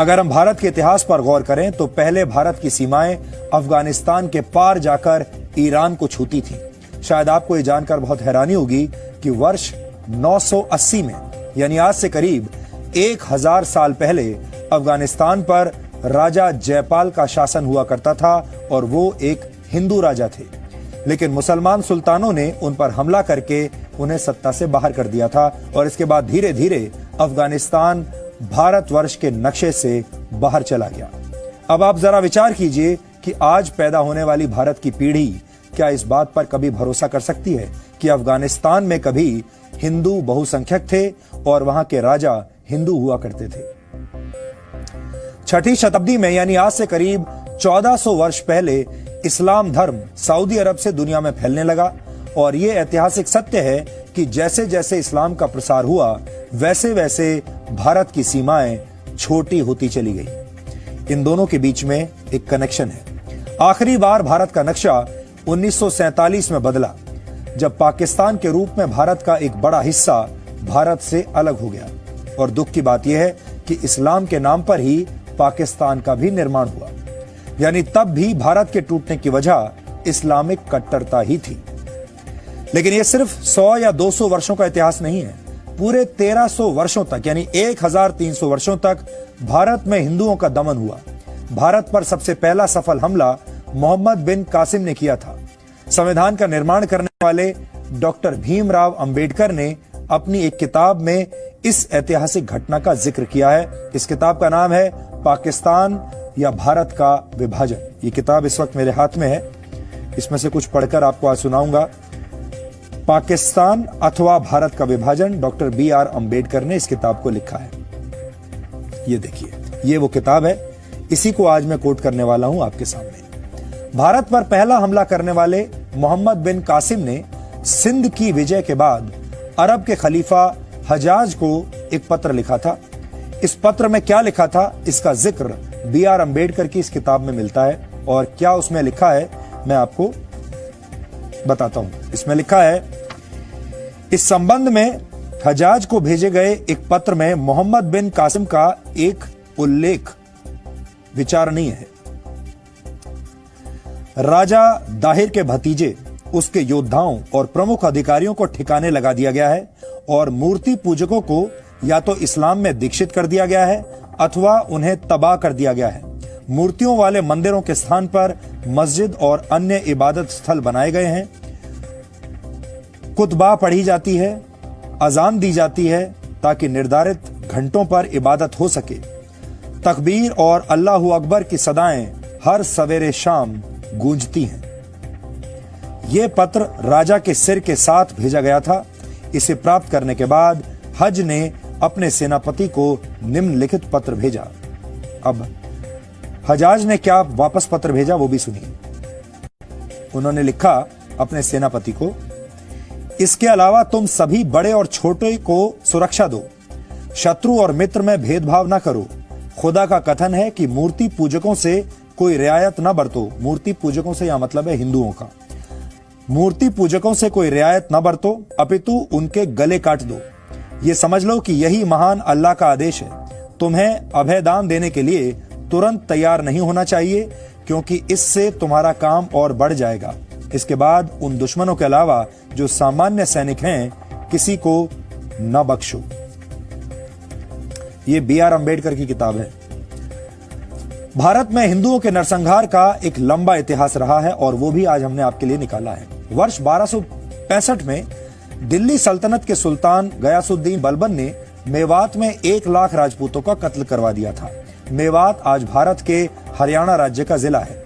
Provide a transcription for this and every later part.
अगर हम भारत के इतिहास पर गौर करें तो पहले भारत की सीमाएं अफगानिस्तान के पार जाकर ईरान को छूती थी। शायद आपको यह जानकर बहुत हैरानी होगी कि वर्ष 980 में यानी आज से करीब 1000 साल पहले अफगानिस्तान पर राजा जयपाल का शासन हुआ करता था और वो एक हिंदू राजा थे। लेकिन मुसलमान सुल्तानों ने उन पर हमला करके उन्हें सत्ता से बाहर कर दिया था और इसके बाद धीरे धीरे अफगानिस्तान भारतवर्ष के नक्शे से बाहर चला गया। अब आप जरा विचार कीजिए कि आज पैदा होने वाली भारत की पीढ़ी क्या इस बात पर कभी भरोसा कर सकती है कि अफगानिस्तान में कभी हिंदू बहुसंख्यक थे और वहां के राजा हिंदू हुआ करते थे। 6वीं शताब्दी में यानी आज से करीब 1400 वर्ष पहले इस्लाम धर्म सऊदी अरब से दुनिया में फैलने लगा और यह ऐतिहासिक सत्य है कि जैसे जैसे इस्लाम का प्रसार हुआ वैसे वैसे भारत की सीमाएं छोटी होती चली गई। इन दोनों के बीच में एक कनेक्शन है। आखिरी बार भारत का नक्शा 1947 में बदला जब पाकिस्तान के रूप में भारत का एक बड़ा हिस्सा भारत से अलग हो गया। और दुख की बात यह है कि इस्लाम के नाम पर ही पाकिस्तान का भी निर्माण हुआ, यानी तब भी भारत के टूटने की वजह इस्लामिक कट्टरता ही थी। लेकिन यह सिर्फ 100 या 200 वर्षों का इतिहास नहीं है। पूरे 1300 वर्षों तक यानी 1300 वर्षों तक भारत में हिंदुओं का दमन हुआ। भारत पर सबसे पहला सफल हमला मोहम्मद बिन कासिम ने किया था। संविधान का निर्माण करने वाले डॉक्टर भीमराव अंबेडकर ने अपनी एक किताब में इस ऐतिहासिक घटना का जिक्र किया है। इस किताब का नाम है पाकिस्तान या भारत का विभाजन। ये किताब इस वक्त मेरे हाथ में है। इसमें से कुछ पढ़कर आपको आज सुनाऊंगा। पाकिस्तान अथवा भारत का विभाजन, डॉक्टर BR अंबेडकर ने इस किताब को लिखा है। ये देखिए, ये वो किताब है। इसी को आज मैं कोट करने वाला हूं आपके सामने। भारत पर पहला हमला करने वाले मोहम्मद बिन कासिम ने सिंध की विजय के बाद अरब के खलीफा हजाज को एक पत्र लिखा था। इस पत्र में क्या लिखा था, इसका जिक्र BR अंबेडकर की इस किताब में मिलता है। और क्या उसमें लिखा है मैं आपको बताता हूं। इसमें लिखा है, इस संबंध में हजाज को भेजे गए एक पत्र में मोहम्मद बिन कासिम का एक उल्लेख विचारणीय है। राजा दाहिर के भतीजे, उसके योद्धाओं और प्रमुख अधिकारियों को ठिकाने लगा दिया गया है और मूर्ति पूजकों को या तो इस्लाम में दीक्षित कर दिया गया है अथवा उन्हें तबाह कर दिया गया है। मूर्तियों वाले मंदिरों के स्थान पर मस्जिद और अन्य इबादत स्थल बनाए गए हैं। कुतबा पढ़ी जाती है, अजान दी जाती है ताकि निर्धारित घंटों पर इबादत हो सके। तकबीर और अल्लाहू अकबर की सदाएं हर सवेरे शाम गूंजती हैं। यह पत्र राजा के सिर के साथ भेजा गया था। इसे प्राप्त करने के बाद हज ने अपने सेनापति को निम्नलिखित पत्र भेजा। अब हजाज ने क्या वापस पत्र भेजा वो भी सुनिए। उन्होंने लिखा अपने सेनापति को, इसके अलावा तुम सभी बड़े और छोटे को सुरक्षा दो, शत्रु और मित्र में भेदभाव न करो। खुदा का कथन है कि मूर्ति पूजकों से कोई रियायत न बरतो। मूर्ति पूजकों से यह मतलब है हिंदुओं का। मूर्ति पूजकों से कोई रियायत न बरतो अपितु उनके गले काट दो। ये समझ लो कि यही महान अल्लाह का आदेश है। तुम्हें अभयदान देने के लिए तुरंत तैयार नहीं होना चाहिए क्योंकि इससे तुम्हारा काम और बढ़ जाएगा। इसके बाद उन दुश्मनों के अलावा जो सामान्य सैनिक हैं किसी को न बख्शो। ये BR अंबेडकर की किताब है। भारत में हिंदुओं के नरसंहार का एक लंबा इतिहास रहा है और वो भी आज हमने आपके लिए निकाला है। वर्ष 1265 में दिल्ली सल्तनत के सुल्तान गयासुद्दीन बलबन ने मेवात में 1 लाख राजपूतों का कत्ल करवा दिया था। मेवात आज भारत के हरियाणा राज्य का जिला है।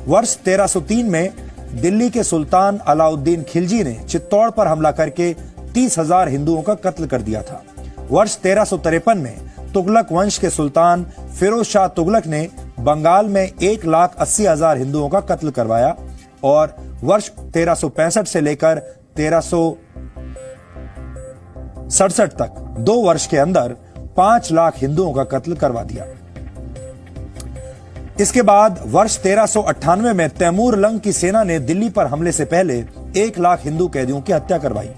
वर्ष 1303 में दिल्ली के सुल्तान अलाउद्दीन खिलजी ने चित्तौड़ पर हमला करके 30,000 हिंदुओं का कत्ल कर दिया था। वर्ष 1353 में तुगलक वंश के सुल्तान फिरोज शाह तुगलक ने बंगाल में 1,80,000 हिंदुओं का कत्ल करवाया और वर्ष 1365 से लेकर 1367 तक 2 वर्ष के अंदर 5 लाख हिंदुओं का कत्ल करवा दिया। इसके बाद वर्ष 1398 में तैमूर लंग की सेना ने दिल्ली पर हमले से पहले 1 लाख हिंदू कैदियों की हत्या करवाई।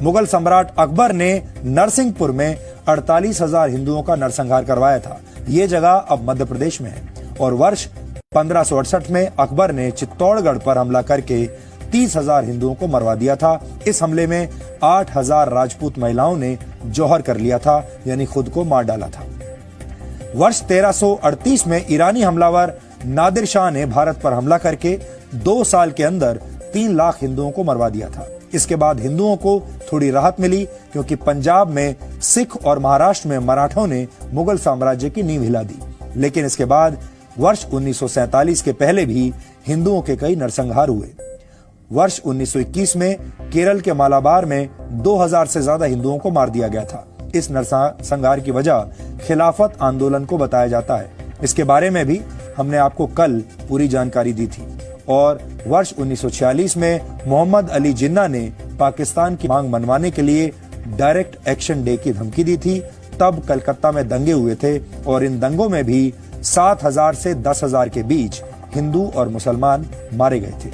मुगल सम्राट अकबर ने नरसिंहपुर में 48,000 हिंदुओं का नरसंहार करवाया था। ये जगह अब मध्य प्रदेश में है। और वर्ष 1568 में अकबर ने चित्तौड़गढ़ पर हमला करके 30,000 हिंदुओं को मरवा दिया था। इस हमले में 8,000 राजपूत महिलाओं ने जौहर कर लिया था, यानी खुद को मार डाला था। वर्ष 1338 में ईरानी हमलावर नादिर शाह ने भारत पर हमला करके 2 साल के अंदर 3 लाख हिंदुओं को मरवा दिया था। इसके बाद हिंदुओं को थोड़ी राहत मिली, क्योंकि पंजाब में सिख और महाराष्ट्र में मराठों ने मुगल साम्राज्य की नींव हिला दी। लेकिन इसके बाद वर्ष 1947 के पहले भी हिंदुओं के कई नरसंहार हुए। वर्ष 1921 में केरल के मालाबार में 2000 से ज्यादा हिंदुओं को मार दिया गया था। इस नरसंहार की वजह खिलाफत आंदोलन को बताया जाता है। इसके बारे में भी हमने आपको कल पूरी जानकारी दी थी। और वर्ष 1946 में मोहम्मद अली जिन्ना ने पाकिस्तान की मांग मनवाने के लिए डायरेक्ट एक्शन डे की धमकी दी थी। तब कलकत्ता में दंगे हुए थे और इन दंगों में भी 7,000 से 10,000 के बीच हिंदू और मुसलमान मारे गए थे।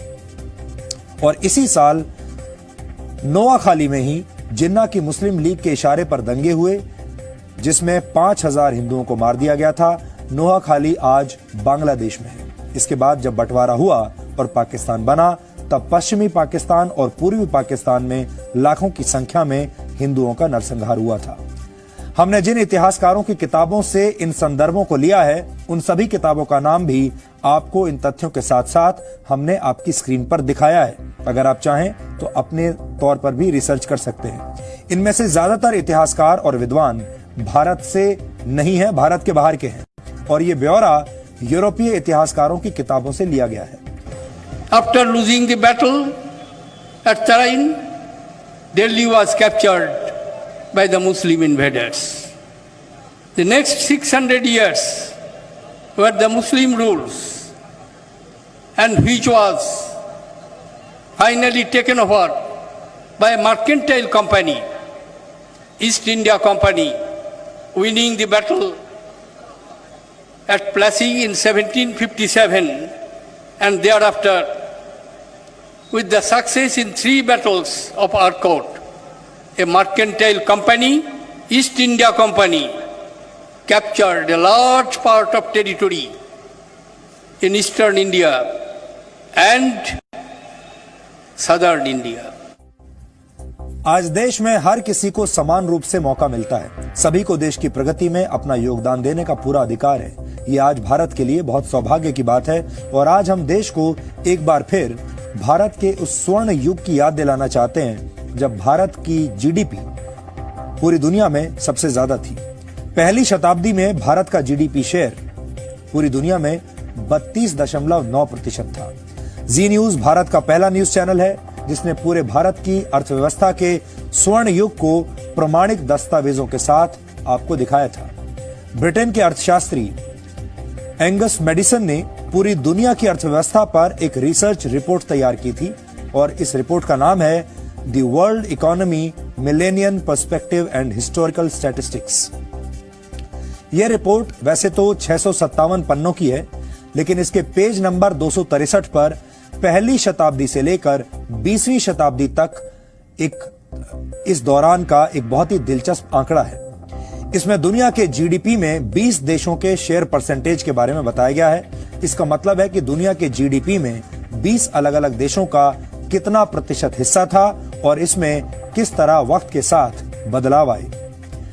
और इसी साल नोआखाली में ही जिन्ना की मुस्लिम लीग के इशारे पर दंगे हुए, जिसमें 5,000 हिंदुओं को मार दिया गया था। नोआखाली आज बांग्लादेश में है। इसके बाद जब बंटवारा हुआ और पाकिस्तान बना, तब पश्चिमी पाकिस्तान और पूर्वी पाकिस्तान में लाखों की संख्या में हिंदुओं का नरसंहार हुआ था। हमने जिन इतिहासकारों की किताबों से इन संदर्भों को लिया है, उन सभी किताबों का नाम भी आपको इन तथ्यों के साथ साथ हमने आपकी स्क्रीन पर दिखाया है। अगर आप चाहें तो अपने तौर पर भी रिसर्च कर सकते हैं। इनमें से ज्यादातर इतिहासकार और विद्वान भारत से नहीं है, भारत के बाहर के हैं। और ये ब्यौरा यूरोपीय इतिहासकारों की किताबों से लिया गया है। After losing the battle at Tarain, Delhi was captured by the Muslim invaders. The next 600 years were the Muslim rules, and which was finally taken over by a mercantile company, East India Company, winning the battle at Plassey in 1757, and thereafter with the success in 3 battles of Arcot, a mercantile company, East India Company, captured a large part of territory in eastern India and southern India. आज देश में हर किसी को समान रूप से मौका मिलता है। सभी को देश की प्रगति में अपना योगदान देने का पूरा अधिकार है। ये आज भारत के लिए बहुत सौभाग्य की बात है। और आज हम देश को एक बार फिर भारत के उस स्वर्ण युग की याद दिलाना चाहते हैं, जब भारत की जीडीपी पूरी दुनिया में सबसे ज्यादा थी। पहली शताब्दी में भारत का जीडीपी शेयर पूरी दुनिया में 32.9% था। जी न्यूज भारत का पहला न्यूज चैनल है जिसने पूरे भारत की अर्थव्यवस्था के स्वर्ण युग को प्रमाणिक दस्तावेजों के साथ आपको दिखाया था। ब्रिटेन के अर्थशास्त्री एंगस मेडिसन ने पूरी दुनिया की अर्थव्यवस्था पर एक रिसर्च रिपोर्ट तैयार की थी और इस रिपोर्ट का नाम है the world economy millennium perspective and historical statistics. यह रिपोर्ट वैसे तो 657 पन्नों की है, लेकिन इसके पेज नंबर 263 पर पहली शताब्दी से लेकर 20वीं शताब्दी तक इस दौरान का एक बहुत ही दिलचस्प आंकड़ा है। इसमें दुनिया के जीडीपी में 20 देशों के शेयर परसेंटेज के बारे में बताया गया है। इसका मतलब है कि दुनिया के जीडीपी में 20 अलग अलग देशों का कितना प्रतिशत हिस्सा था और इसमें किस तरह वक्त के साथ बदलाव आए।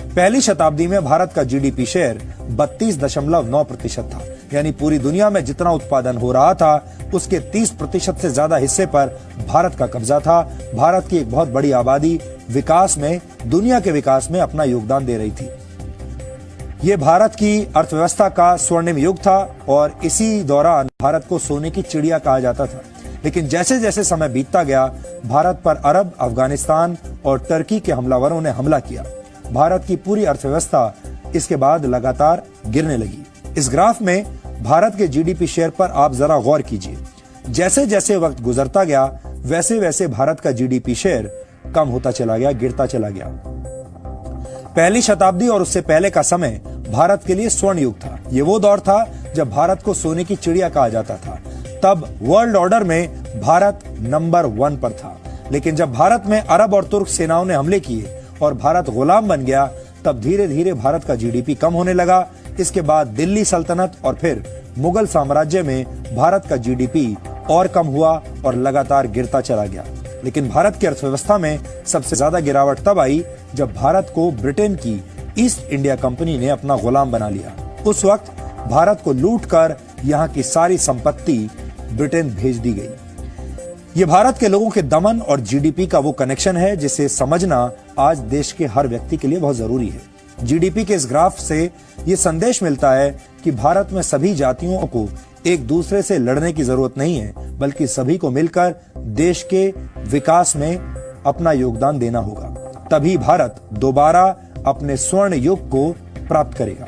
पहली शताब्दी में भारत का जीडीपी शेयर 32.9% था, यानी पूरी दुनिया में जितना उत्पादन हो रहा था उसके 30% से ज्यादा हिस्से पर भारत का कब्जा था। भारत की एक बहुत बड़ी आबादी विकास में, दुनिया के विकास में अपना योगदान दे रही थी। ये भारत की अर्थव्यवस्था का स्वर्णिम युग था और इसी दौरान भारत को सोने की चिड़िया कहा जाता था। लेकिन जैसे जैसे समय बीतता गया, भारत पर अरब, अफगानिस्तान और टर्की के हमलावरों ने हमला किया। भारत की पूरी अर्थव्यवस्था इसके बाद लगातार गिरने लगी। इस ग्राफ में भारत के जीडीपी शेयर पर आप जरा गौर कीजिए। जैसे जैसे वक्त गुजरता गया, वैसे वैसे भारत का जीडीपी शेयर कम होता चला गया, गिरता चला गया। पहली शताब्दी और उससे पहले का समय भारत के लिए स्वर्ण युग था। ये वो दौर था जब भारत को सोने की चिड़िया कहा जाता था। तब वर्ल्ड ऑर्डर में भारत नंबर 1 पर था। लेकिन जब भारत में अरब और तुर्क सेनाओं ने हमले किए और भारत गुलाम बन गया, तब धीरे धीरे भारत का जीडीपी कम होने लगा। इसके बाद दिल्ली सल्तनत और फिर मुगल साम्राज्य में भारत का जीडीपी और कम हुआ और लगातार गिरता चला गया। लेकिन भारत की अर्थव्यवस्था में सबसे ज्यादा गिरावट तब आई जब भारत को ब्रिटेन की ईस्ट इंडिया कंपनी ने अपना गुलाम बना लिया। उस वक्त भारत को लूटकर यहाँ की सारी संपत्ति ब्रिटेन भेज दी गई। ये भारत के लोगों के दमन और जीडीपी का वो कनेक्शन है जिसे समझना आज देश के हर व्यक्ति के लिए बहुत जरूरी है। जीडीपी के इस ग्राफ से ये संदेश मिलता है कि भारत में सभी जातियों को एक दूसरे से लड़ने की जरूरत नहीं है, बल्कि सभी को मिलकर देश के विकास में अपना योगदान देना होगा। तभी भारत दोबारा अपने स्वर्ण युग को प्राप्त करेगा।